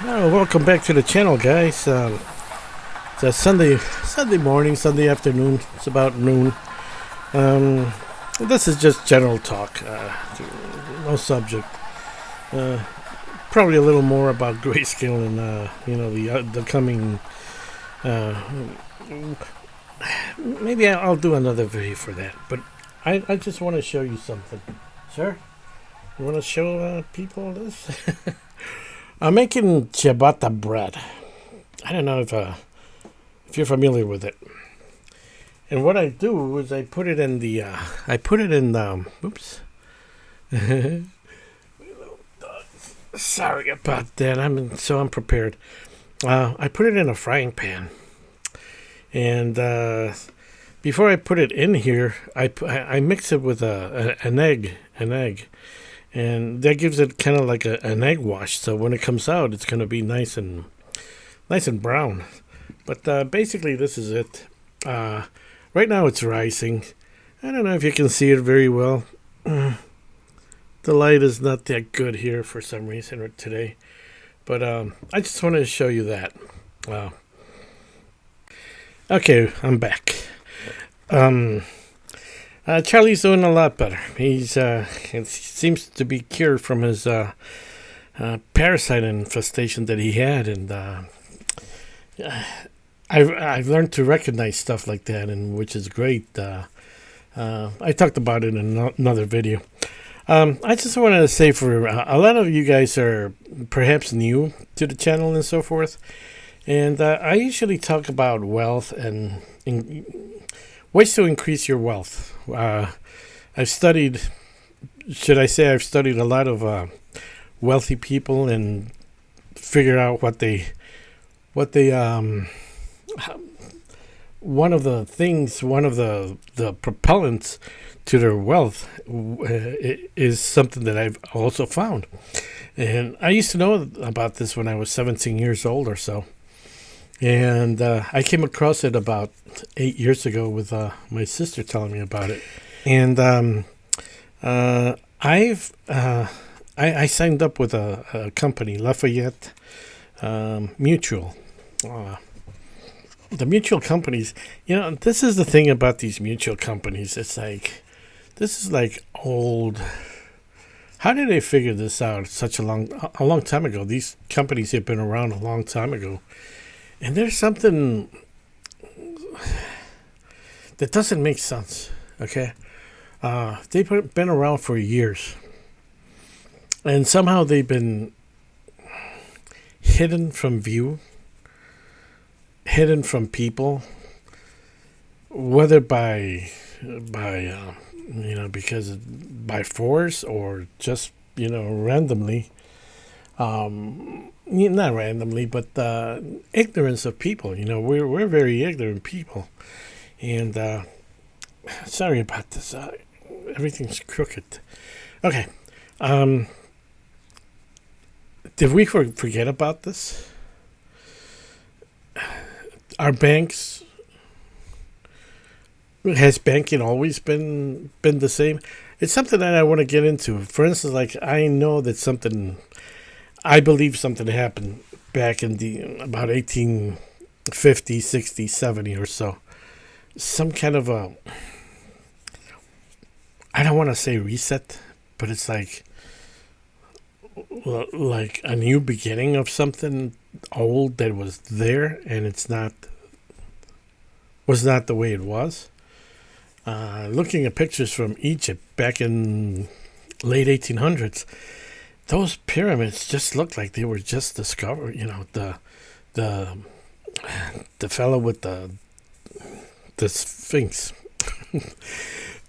Oh, welcome back to the channel, guys. It's a Sunday morning, Sunday afternoon. It's about noon. Um, this is just general talk, no subject. Uh, Probably a little more about grayscale and the coming. Uh, Maybe I'll do another video for that. But I just want to show you something. Sir, you want to show people this? I'm making ciabatta bread. I don't know if you're familiar with it. And what I do is I put it in the oops. Sorry about that. I'm unprepared. I put it in a frying pan, and before I put it in here, I mix it with an egg, and that gives it kind of like an egg wash. So when it comes out, it's going to be nice and brown. But basically, this is it. Right now, it's rising. I don't know if you can see it very well. The light is not that good here for some reason today, but I just wanted to show you that. Okay, I'm back. Charlie's doing a lot better. He seems to be cured from his parasite infestation that he had, and I've learned to recognize stuff like that, and which is great. I talked about it in another video. I just wanted to say, for a lot of you guys are perhaps new to the channel and so forth, and I usually talk about wealth and ways to increase your wealth. I've studied a lot of wealthy people and figured out what they one of the propellants to their wealth is something that I've also found. And I used to know about this when I was 17 years old or so. And I came across it about 8 years ago with my sister telling me about it. And I signed up with a company, Lafayette Mutual. The mutual companies, this is the thing about these mutual companies. It's like, this is like old. How did they figure this out a long time ago? These companies have been around a long time ago. And there's something that doesn't make sense, okay? They've been around for years. And somehow they've been hidden from view, hidden from people, whether by force or just, randomly. Not randomly, but ignorance of people. We're very ignorant people, and sorry about this. Everything's crooked. Okay, did we forget about this? Our banks. Has banking always been the same? It's something that I want to get into. For instance, like, I know that I believe something happened back in about 1850, 60, 70 or so. Some kind of I don't want to say reset, but it's like a new beginning of something old that was there, and was not the way it was. Looking at pictures from Egypt back in late 1800s, those pyramids just looked like they were just discovered. The fellow with the Sphinx,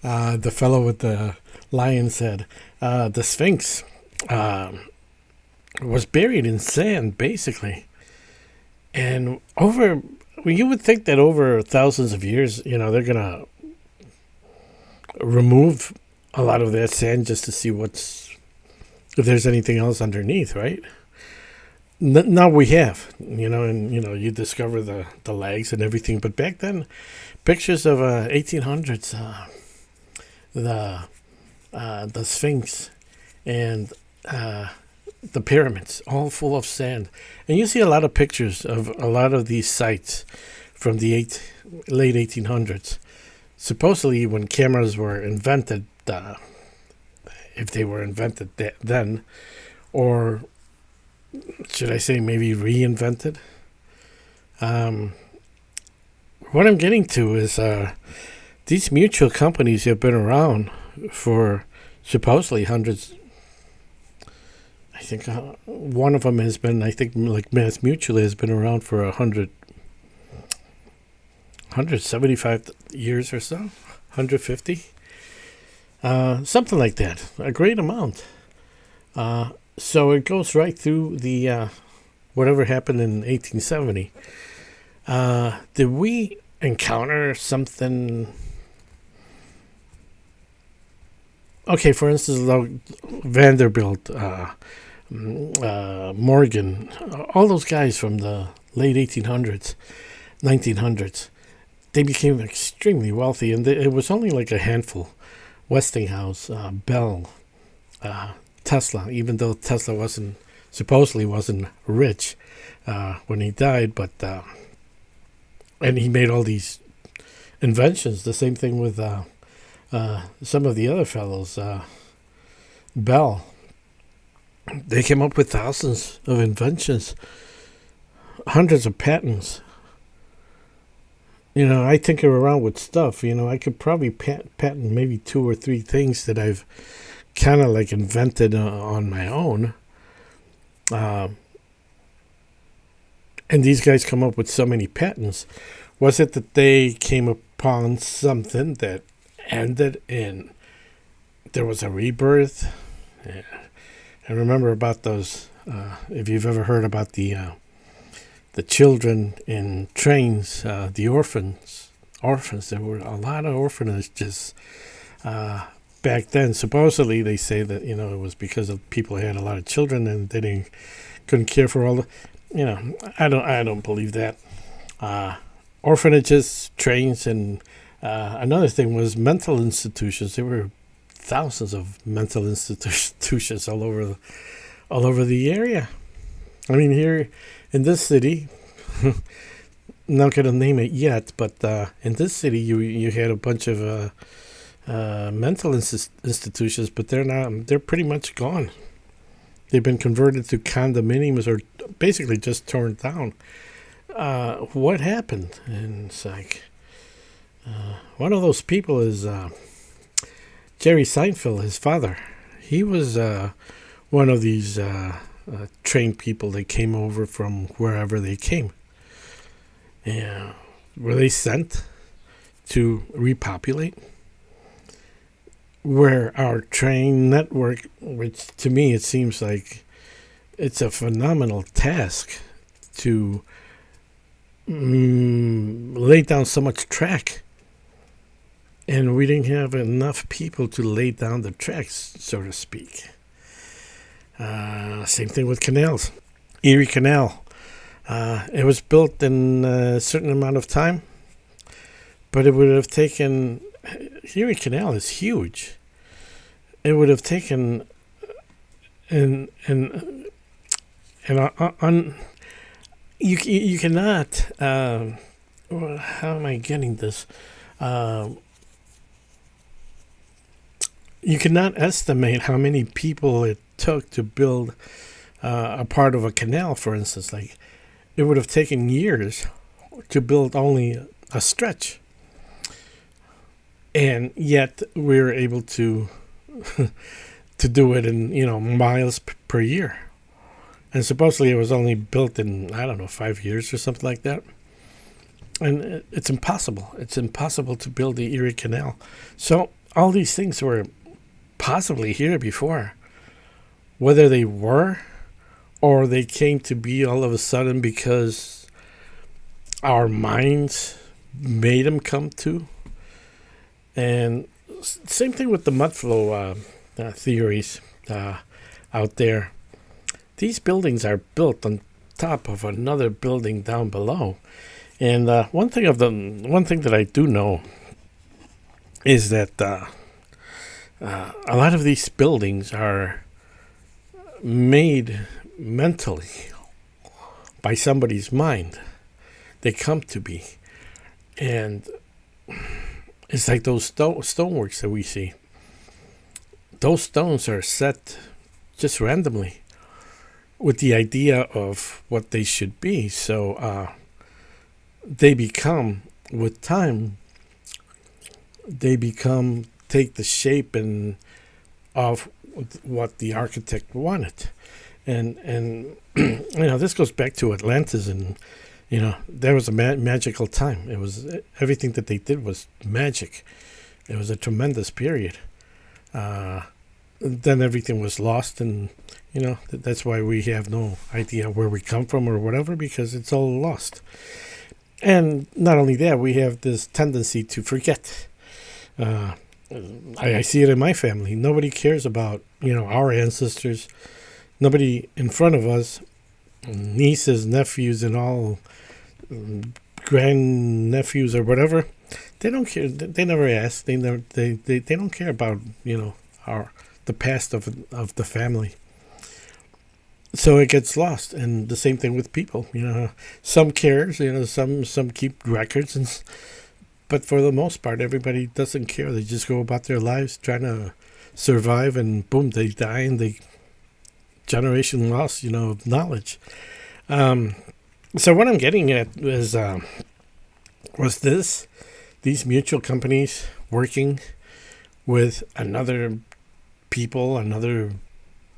the fellow with the lion's head, the Sphinx was buried in sand, basically. And you would think that over thousands of years, they're gonna remove a lot of that sand just to see if there's anything else underneath, right? Now we have, and you discover the legs and everything. But back then, pictures of 1800s, the Sphinx, and the pyramids, all full of sand. And you see a lot of pictures of a lot of these sites from the late 1800s. Supposedly, when cameras were invented, if they were invented then, or should I say maybe reinvented? What I'm getting to is these mutual companies have been around for supposedly hundreds. I think one of them has been, I think, like Mass Mutual has been around for 175 years or so, 150, something like that, a great amount. So it goes right through the whatever happened in 1870. Did we encounter something? Okay, for instance, Vanderbilt, Morgan, all those guys from the late 1800s, 1900s, they became extremely wealthy, and it was only like a handful. Westinghouse, Bell, Tesla, even though Tesla supposedly wasn't rich when he died, but and he made all these inventions. The same thing with some of the other fellows. Bell, they came up with thousands of inventions, hundreds of patents. I tinker around with stuff. I could probably patent maybe 2 or 3 things that I've kind of like invented on my own. And these guys come up with so many patents. Was it that they came upon something that ended in there was a rebirth? Yeah. I remember about those, if you've ever heard about the children in trains, the orphans. There were a lot of orphanages back then. Supposedly, they say that it was because of people had a lot of children and they couldn't care for all the. I don't believe that. Orphanages, trains, and another thing was mental institutions. There were thousands of mental institutions all over the area. I mean, here in this city, not going to name it yet, but in this city, you had a bunch of mental institutions, but they're pretty much gone. They've been converted to condominiums or basically just torn down. What happened? And it's like, one of those people is Jerry Seinfeld, his father. He was one of these trained people that came over from wherever they came. Yeah, were they sent to repopulate? Where our train network, which to me it seems like it's a phenomenal task to lay down so much track, and we didn't have enough people to lay down the tracks, so to speak. Same thing with canals. Erie Canal. It was built in a certain amount of time, but it would have taken. Erie Canal is huge. It would have taken you cannot. How am I getting this? You cannot estimate how many people it took to build a part of a canal, for instance. Like, it would have taken years to build only a stretch. And yet we were able to do it in miles per year. And supposedly it was only built in 5 years or something like that. And it's impossible. It's impossible to build the Erie Canal. So all these things were possibly here before. Whether they were or they came to be all of a sudden because our minds made them come to. And same thing with the mud flow theories out there. These buildings are built on top of another building down below. And one thing that I do know is that a lot of these buildings are made mentally by somebody's mind. They come to be. And it's like those stoneworks that we see. Those stones are set just randomly with the idea of what they should be. So they become, with time, take the shape and of what the architect wanted. And this goes back to Atlantis, and there was a magical time. It was everything that they did was magic. It was a tremendous period. Then everything was lost, and that's why we have no idea where we come from or whatever, because it's all lost. And not only that, we have this tendency to forget. I see it in my family. Nobody cares about our ancestors. Nobody in front of us, nieces, nephews, and all grand-nephews or whatever, they don't care. They never ask. They don't care about the past of the family. So it gets lost, and the same thing with people. Some cares. Some keep records, but for the most part, everybody doesn't care. They just go about their lives trying to survive, and boom, they die, and they generation lost, of knowledge. So what I'm getting at was these mutual companies working with another people, another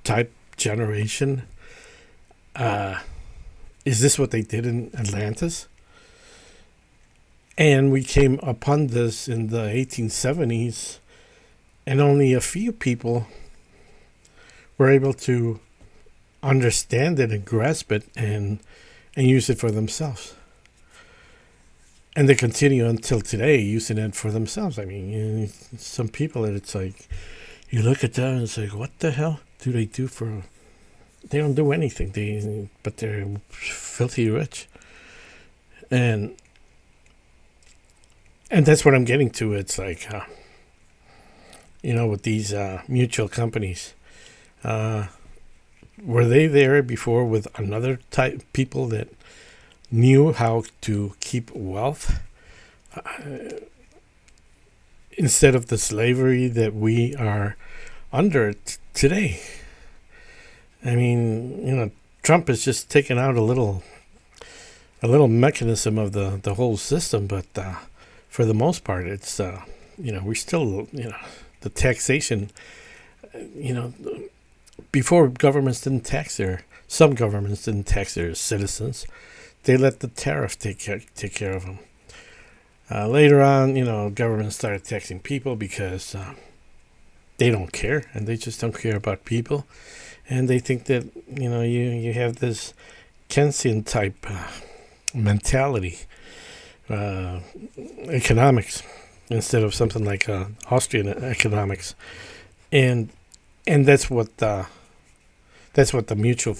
type generation. Is this what they did in Atlantis? And we came upon this in the 1870s, and only a few people were able to understand it and grasp it and use it for themselves. And they continue until today using it for themselves. I mean, some people, it's like, you look at them and it's like, what the hell do they do for... They don't do anything, but they're filthy rich. And that's what I'm getting to. It's like, with these mutual companies, were they there before with another type people that knew how to keep wealth instead of the slavery that we are under today? I mean, Trump has just taken out a little mechanism of the whole system, but for the most part, it's we still the taxation. Before, some governments didn't tax their citizens. They let the tariff take care of them. Later on, governments started taxing people because they don't care, and they just don't care about people. And they think that, you have this Keynesian type mentality, economics, instead of something like Austrian economics. And that's what the mutual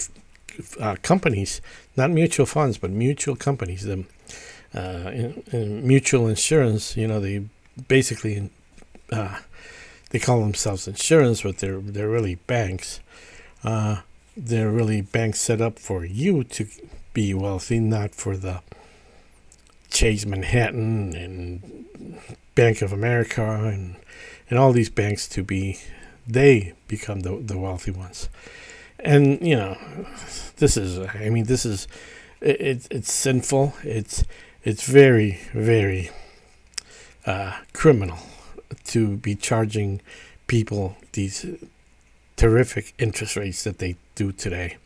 companies, not mutual funds, but mutual companies, in mutual insurance, they basically, they call themselves insurance, but they're really banks. They're really banks set up for you to be wealthy, not for the Chase Manhattan and Bank of America and all these banks to be, they become the wealthy ones. And, this is, it's sinful. It's very, very criminal to be charging people these terrific interest rates that they do today.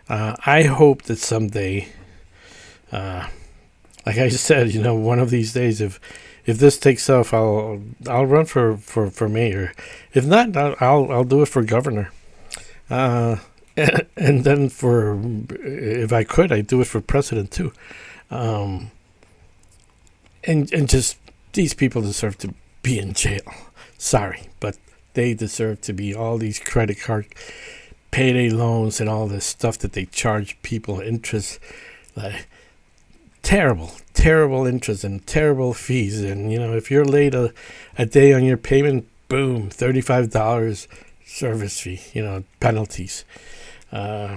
I hope that someday, like I said, one of these days, if this takes off, I'll run for mayor. If not, I'll do it for governor. And then if I could, I'd do it for president too. And just, these people deserve to be in jail. Sorry, but they deserve to be, all these credit card payday loans and all this stuff that they charge people interest, like terrible interest and terrible fees. And if you're late a day on your payment, boom, $35 service fee, penalties. uh,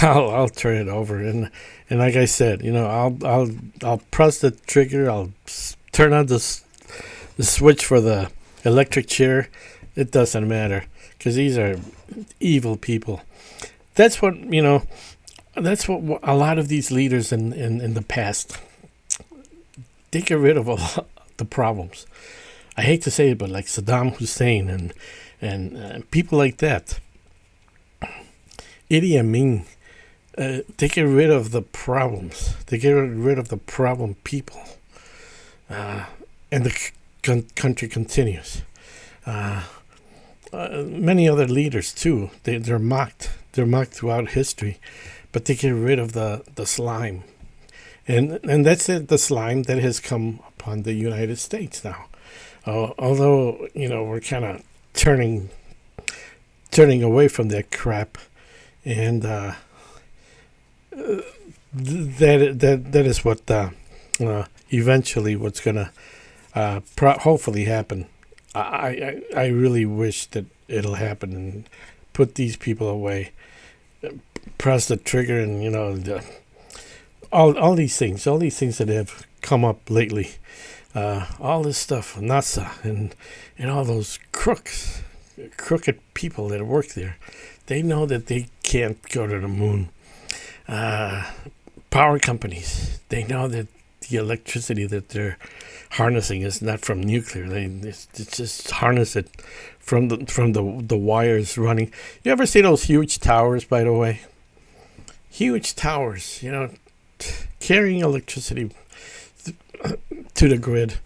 I'll turn it over. And like I said, I'll press the trigger. I'll turn on the switch for the electric chair. It doesn't matter because these are evil people. That's what That's what a lot of these leaders in the past, they get rid of a lot the problems. I hate to say it, but like Saddam Hussein and people like that, Idi Amin, they get rid of the problems. They get rid of the problem people, and the country continues. Many other leaders too. They're mocked. They're mocked throughout history, but they get rid of the slime, and that's it. The slime that has come upon the United States now. Although we're kind of turning away from that crap, and that is what eventually what's gonna hopefully happen. I really wish that it'll happen and put these people away. Press the trigger, and all these things that have come up lately. All this stuff, NASA and all those crooked people that work there, they know that they can't go to the moon. Power companies, they know that the electricity that they're harnessing is not from nuclear. They just harness it from the wires running. You ever see those huge towers, by the way? Huge towers, carrying electricity to the grid.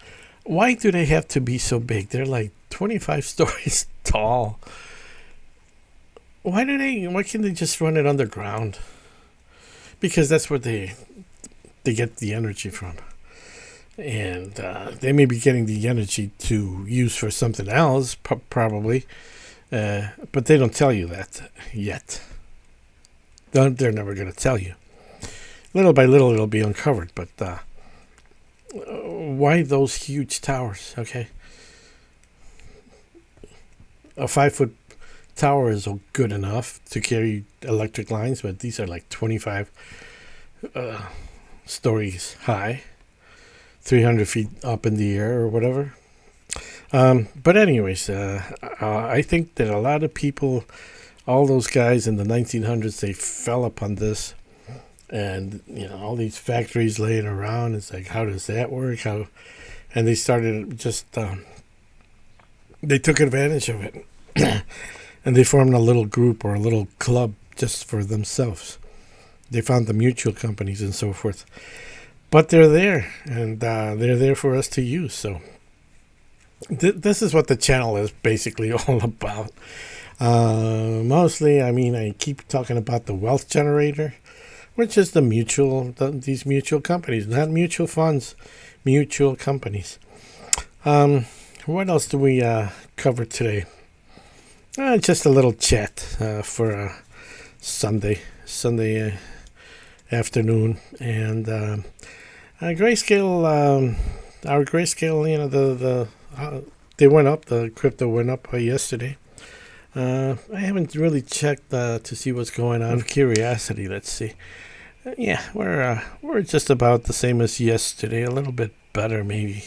Why do they have to be so big? They're like 25 stories tall. Why can't they just run it underground? Because that's where they get the energy from. And they may be getting the energy to use for something else, probably. But they don't tell you that yet. They're never going to tell you. Little by little, it'll be uncovered. But why those huge towers? Okay, a 5-foot tower is good enough to carry electric lines, but these are like 25 stories high, 300 feet up in the air or whatever. But anyways, I think that a lot of people, all those guys in the 1900s, they fell upon this. And all these factories laying around. It's like, how does that work? And they started just they took advantage of it, and they formed a little group or a little club just for themselves. They found the mutual companies and so forth, but they're there, and they're there for us to use. So this is what the channel is basically all about. Mostly, I keep talking about the wealth generator, which is these mutual companies, not mutual funds, mutual companies. What else do we cover today? Just a little chat for Sunday afternoon, and grayscale. Our grayscale, they went up. The crypto went up yesterday. I haven't really checked to see what's going on. Out of curiosity, let's see. Yeah, we're just about the same as yesterday, a little bit better maybe.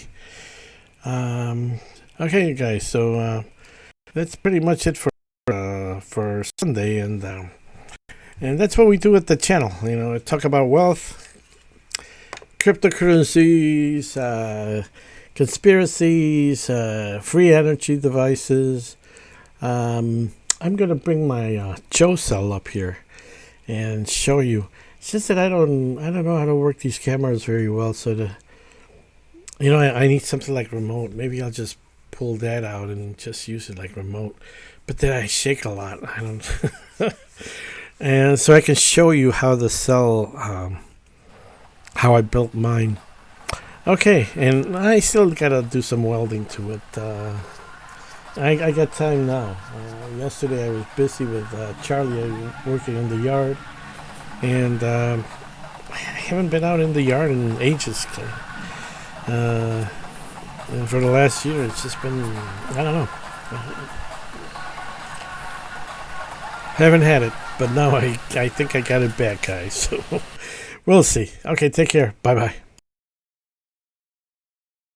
Okay, guys. So that's pretty much it for Sunday, and that's what we do at the channel. Talk about wealth, cryptocurrencies, conspiracies, free energy devices. I'm gonna bring my Joe cell up here and show you. It's just that I don't know how to work these cameras very well, so I need something like remote. Maybe I'll just pull that out and just use it like remote. But then I shake a lot. I don't. And so I can show you how the cell, how I built mine. Okay, and I still gotta do some welding to it. I got time now. Yesterday I was busy with Charlie working in the yard. And I haven't been out in the yard in ages. And for the last year, it's just been, I don't know. Haven't had it. but now I think I got it back, guys. So we'll see. Okay, take care. Bye bye.